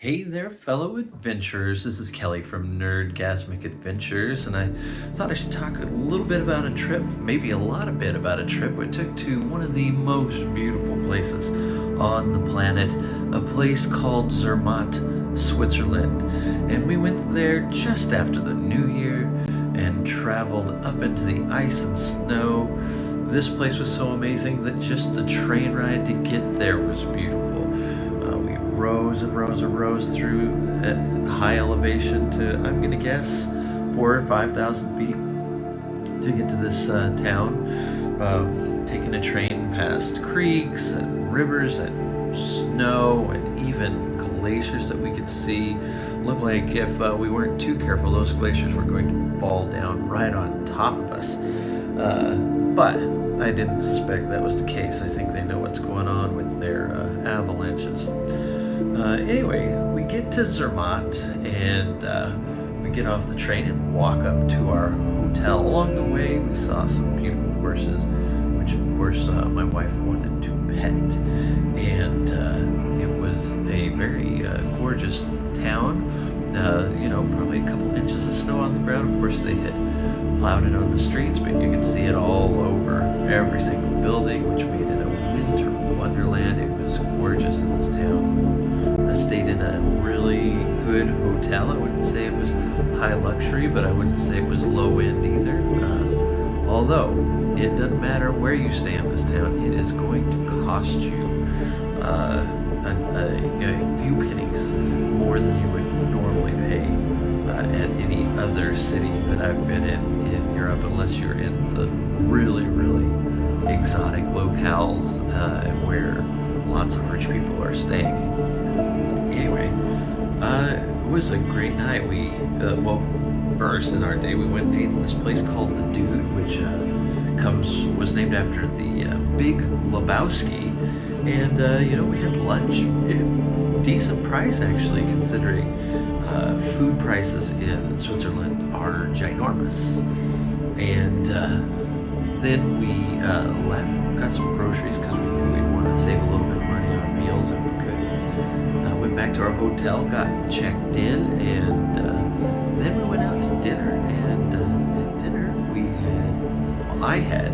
Hey there, fellow adventurers. This is Kelly from Nerdgasmic Adventures, and I thought I should talk a little bit about a trip, maybe a lot of bit about a trip we took to one of the most beautiful places on the planet, a place called Zermatt, Switzerland. And we went there just after the New Year and traveled up into the ice and snow. This place was so amazing that just the train ride to get there was beautiful. We rose and rose and rose through at high elevation to, I'm gonna guess, 4,000 or 5,000 feet to get to this town. Taking a train past creeks and rivers and snow and even glaciers that we could see. Looked like if we weren't too careful, those glaciers were going to fall down right on top of us. But I didn't suspect that was the case. I think they know what's going on with their avalanches. Anyway, we get to Zermatt and we get off the train and walk up to our hotel. Along the way, we saw some beautiful horses, which of course my wife wanted to pet. And it was a very gorgeous town. Probably a couple inches of snow on the ground. Of course, they had plowed it on the streets, but you could see it all over every single building, which made it a winter wonderland. It was gorgeous in this town. I stayed in a really good hotel. I wouldn't say it was high luxury, but I wouldn't say it was low end either. Although it doesn't matter where you stay in this town, it is going to cost you a few pennies more than you would normally pay at any other city that I've been in Europe, unless you're in the really, really exotic locales where lots of rich people are staying. Anyway, it was a great night. We, first in our day, we went and ate in this place called The Dude, which was named after the Big Lebowski. And, we had lunch. Decent price, actually, considering food prices in Switzerland are ginormous. And then we left, got some groceries because we knew we'd want to save a little bit of money on meals if we could. Went back to our hotel, got checked in, and then we went out to dinner. And at dinner I had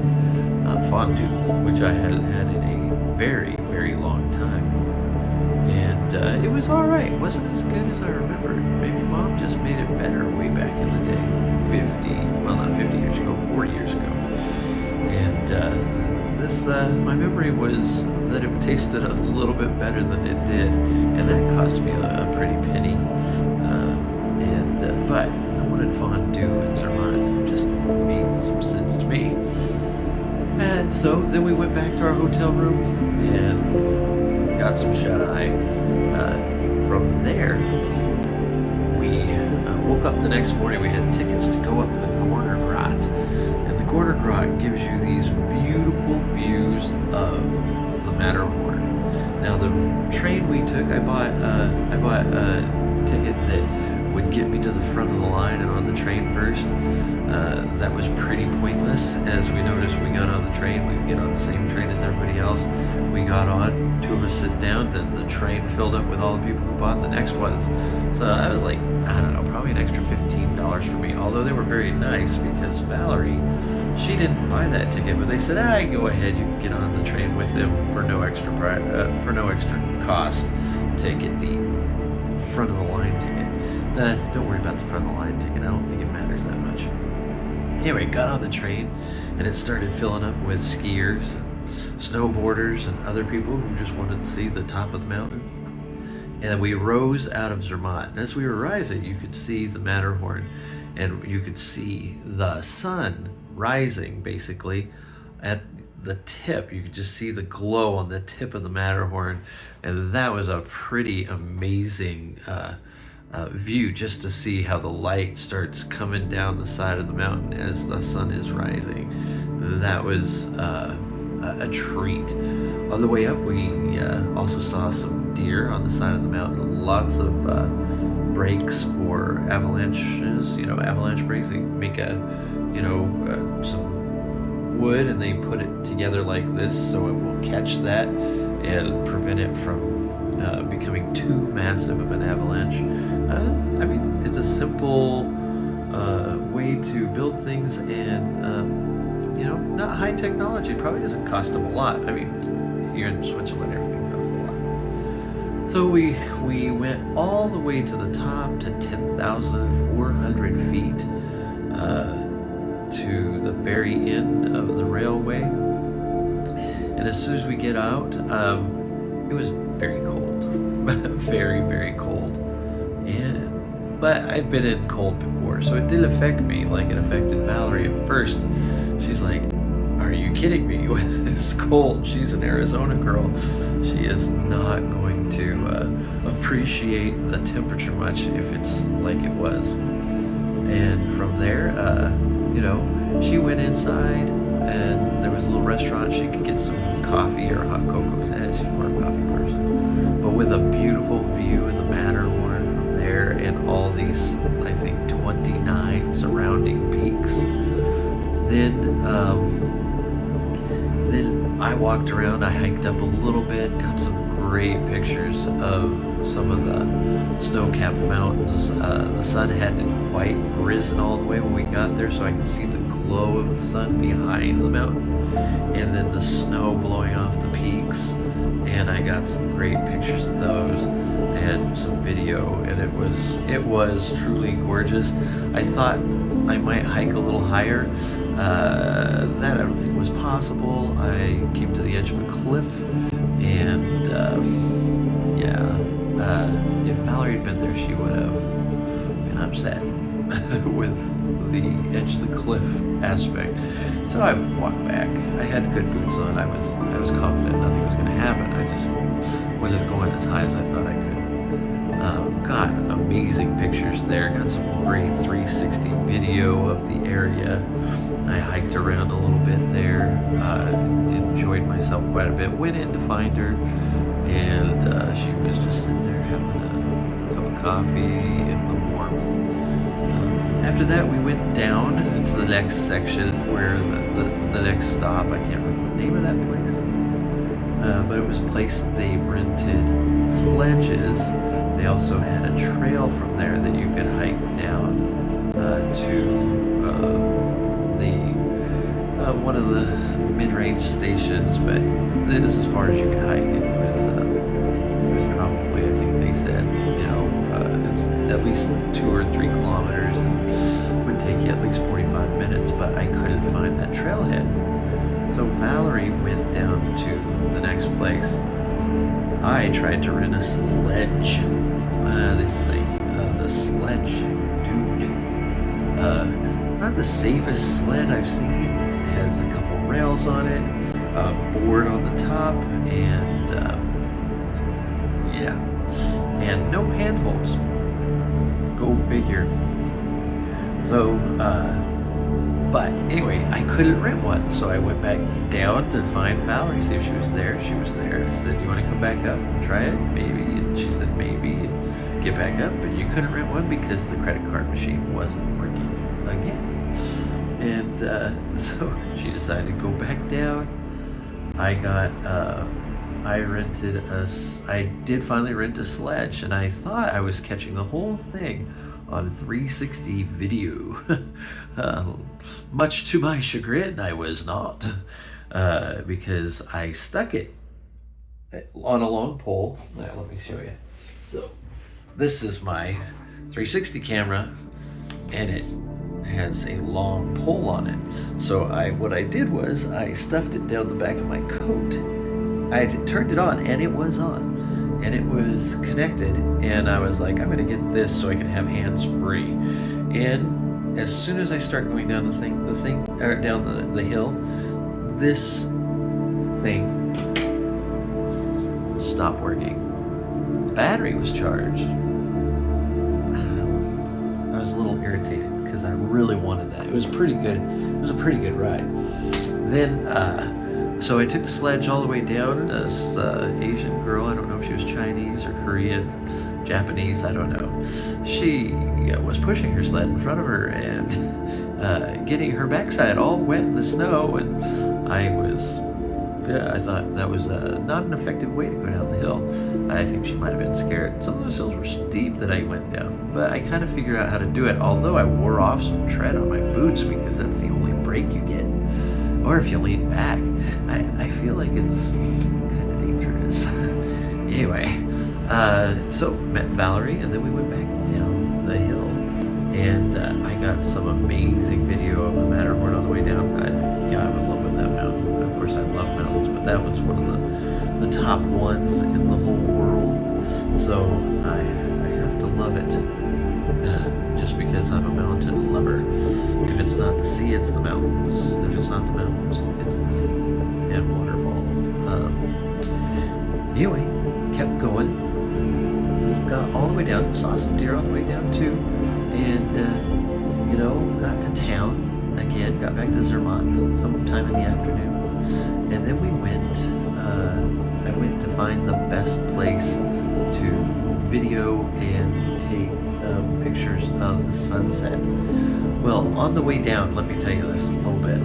fondue, which I hadn't had in a very, very long time. And it was all right. It wasn't as good as I remembered. Maybe Mom just made it better way back in the day. Not 50 years ago, 40 years ago. And my memory was that it tasted a little bit better than it did, and that cost me a pretty penny. But I wanted fondue and Zermatt. It just made some sense to me. And so then we went back to our hotel room and got some shut-eye. From there, we woke up the next morning. We had tickets to go up the Gornergrat. And the Gornergrat gives you these beautiful views of the Matterhorn. Now, the train we took, I bought a ticket that would get me to the front of the line and on the train first. That was pretty pointless. As we noticed, we got on the train, we get on the same train as everybody else. We got on, two of us sit down, then the train filled up with all the people who bought the next ones. So that was like, I don't know, probably an extra $15 for me. Although they were very nice because Valerie, she didn't buy that ticket, but they said, go ahead, you can get on the train with them for no extra cost to get the front of the line ticket. Don't worry about the front of the line ticket. I don't think it matters that much. Anyway, got on the train and it started filling up with skiers, snowboarders, and other people who just wanted to see the top of the mountain. And we rose out of Zermatt. And as we were rising, you could see the Matterhorn and you could see the sun rising basically at the tip. You could just see the glow on the tip of the Matterhorn. And that was a pretty amazing view, just to see how the light starts coming down the side of the mountain as the sun is rising. That was a treat. On the way up, we also saw some deer on the side of the mountain. Lots of breaks for avalanches. Avalanche breaks. They make some wood and they put it together like this so it will catch that and prevent it from becoming too massive of an avalanche. I mean, it's a simple way to build things, and not high technology. It probably doesn't cost them a lot. I mean, here in Switzerland, everything costs a lot. So we went all the way to the top to 10,400 feet, to the very end of the railway. And as soon as we get out, it was very cold, very, very cold. But I've been in cold before, so it did affect me like it affected Valerie at first. She's like, "Are you kidding me with this cold?" She's an Arizona girl. She is not going to appreciate the temperature much if it's like it was. And from there, she went inside, and there was a little restaurant. She could get some coffee or hot cocoa. She's more a coffee person. But with a beautiful view of the Matterhorn from there, and all these, I think, 29 surrounding peaks. Then I walked around. I hiked up a little bit, got some great pictures of some of the snow-capped mountains. The sun hadn't quite risen all the way when we got there, so I could see the glow of the sun behind the mountain, and then the snow blowing off the peaks. And I got some great pictures of those and some video, and it was truly gorgeous. I thought I might hike a little higher. That I don't think was possible. I came to the edge of a cliff, and if Valerie had been there, she would have been upset with the edge of the cliff aspect. So I walked back. I had good boots on. I was confident nothing was going to happen. I just wasn't going as high as I thought I could. Got amazing pictures there. Got some great 360 video of the area. I hiked around a little bit there. Enjoyed myself quite a bit. Went in to find her, and she was just sitting there having a cup of coffee in the warmth. After that, we went down to the next section where the next stop. I can't remember the name of that place, but it was a place they rented sledges. They also had a trail from there that you could hike down to one of the mid-range stations, but this is as far as you could hike. It was probably, I think they said, it's at least 2 or 3 kilometers, and would take you at least 45 minutes, but I couldn't find that trailhead. So Valerie went down to the next place. I tried to rent a sledge. The sledge, dude. Not the safest sled I've seen. It has a couple rails on it, a board on the top, and and no handholds. Go figure. So, but anyway, I couldn't rent one, so I went back down to find Valerie, see if she was there. She was there. I said, "You want to come back up and try it? Maybe." And she said, "Maybe." Get back up, but you couldn't rent one because the credit card machine wasn't working again. And so she decided to go back down. I did finally rent a sledge, and I thought I was catching the whole thing on 360 video. Much to my chagrin, I was not, because I stuck it on a long pole. Now, let me show you. So this is my 360 camera, and it has a long pole on it. So what I did was I stuffed it down the back of my coat. I turned it on, and it was on, and it was connected, and I was like, I'm gonna get this so I can have hands free. And as soon as I start going down down the hill, this thing stopped working. The battery was charged. I was a little irritated because I really wanted that. It was pretty good. It was a pretty good ride. Then, so I took the sledge all the way down. This Asian girl, I don't know if she was Chinese or Korean, Japanese, I don't know. She was pushing her sled in front of her and getting her backside all wet in the snow, and I was Yeah, I thought that was not an effective way to go down the hill. I think she might have been scared. Some of those hills were steep that I went down, but I kind of figured out how to do it, although I wore off some tread on my boots because that's the only break you get. Or if you lean back. I feel like it's kind of dangerous. Anyway, so met Valerie, and then we went back down the hill, and I got some amazing video of the Matterhorn on the way down. Yeah, I'm in love with that mountain. Of course, I love mountains, but that was one of the top ones in the whole world. So I have to love it, just because I'm a mountain lover. If it's not the sea, it's the mountains. If it's not the mountains, it's the sea and waterfalls. Anyway, kept going. Got all the way down. Saw some deer on the way down too, and got to town again. Got back to Zermatt sometime in the afternoon, and then we went. I went to find the best place to video and take pictures of the sunset. Well, on the way down, let me tell you this a little bit.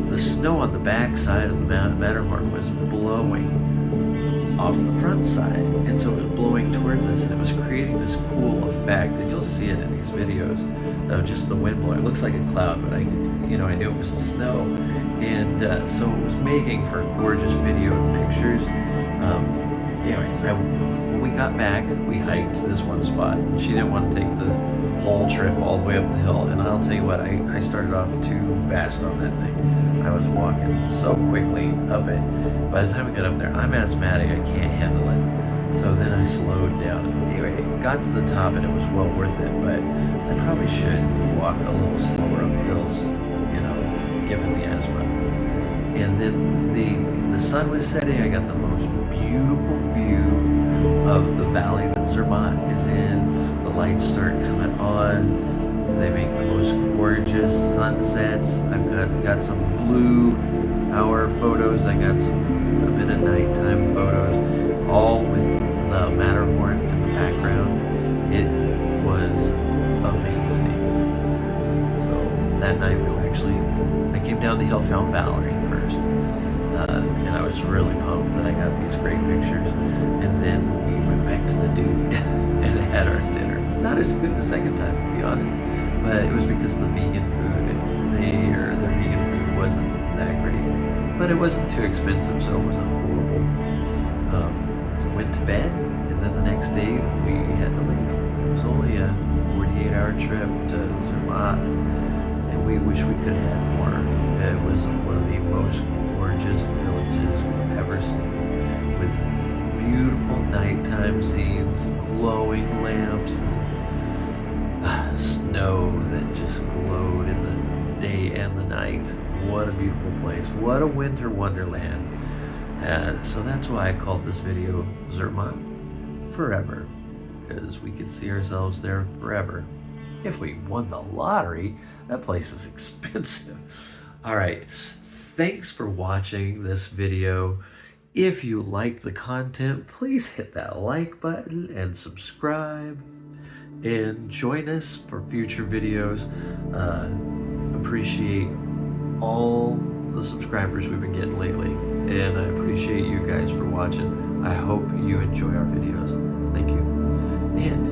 The snow on the back side of the Matterhorn was blowing off the front side, and so it was blowing towards us, and it was creating this cool effect, and you'll see it in these videos of just the wind blowing. It looks like a cloud, but I knew it was snow, and so it was making for gorgeous video and pictures. Anyway, when we got back, we hiked this one spot. She didn't want to take the whole trip all the way up the hill, and I'll tell you what, I started off too fast on that thing. I was walking so quickly up it. By the time we got up there, I'm asthmatic, I can't handle it. So then I slowed down. Anyway, got to the top and it was well worth it, but I probably should walk a little slower up hills, given the asthma. And then the sun was setting. I got the most beautiful view of the valley that Zermatt is in. The lights start coming on. They make the most gorgeous sunsets. I've got some blue hour photos. I got a bit of nighttime photos, all with the Matterhorn in the background. It was amazing. So that night I came down the hill, found Valerie first, and I was really pumped that I got these great pictures. And then we went back to the dude and had our dinner. Not as good the second time, to be honest, but it was because the vegan food their vegan food wasn't that great, but it wasn't too expensive, so it wasn't horrible. Went to bed, and then the next day we had to leave. It was only a 48-hour trip to Zermatt, and we wish we could have had more. It was one of the most gorgeous villages we've ever seen, with beautiful nighttime scenes, glowing lamps, and snow that just glowed in the day and the night. What a beautiful place. What a winter wonderland. So that's why I called this video Zermatt Forever, because we could see ourselves there forever. If we won the lottery, that place is expensive. All right, thanks for watching this video. If you like the content, please hit that like button and subscribe, and join us for future videos. Appreciate all the subscribers we've been getting lately, and I appreciate you guys for watching. I hope you enjoy our videos. Thank you, and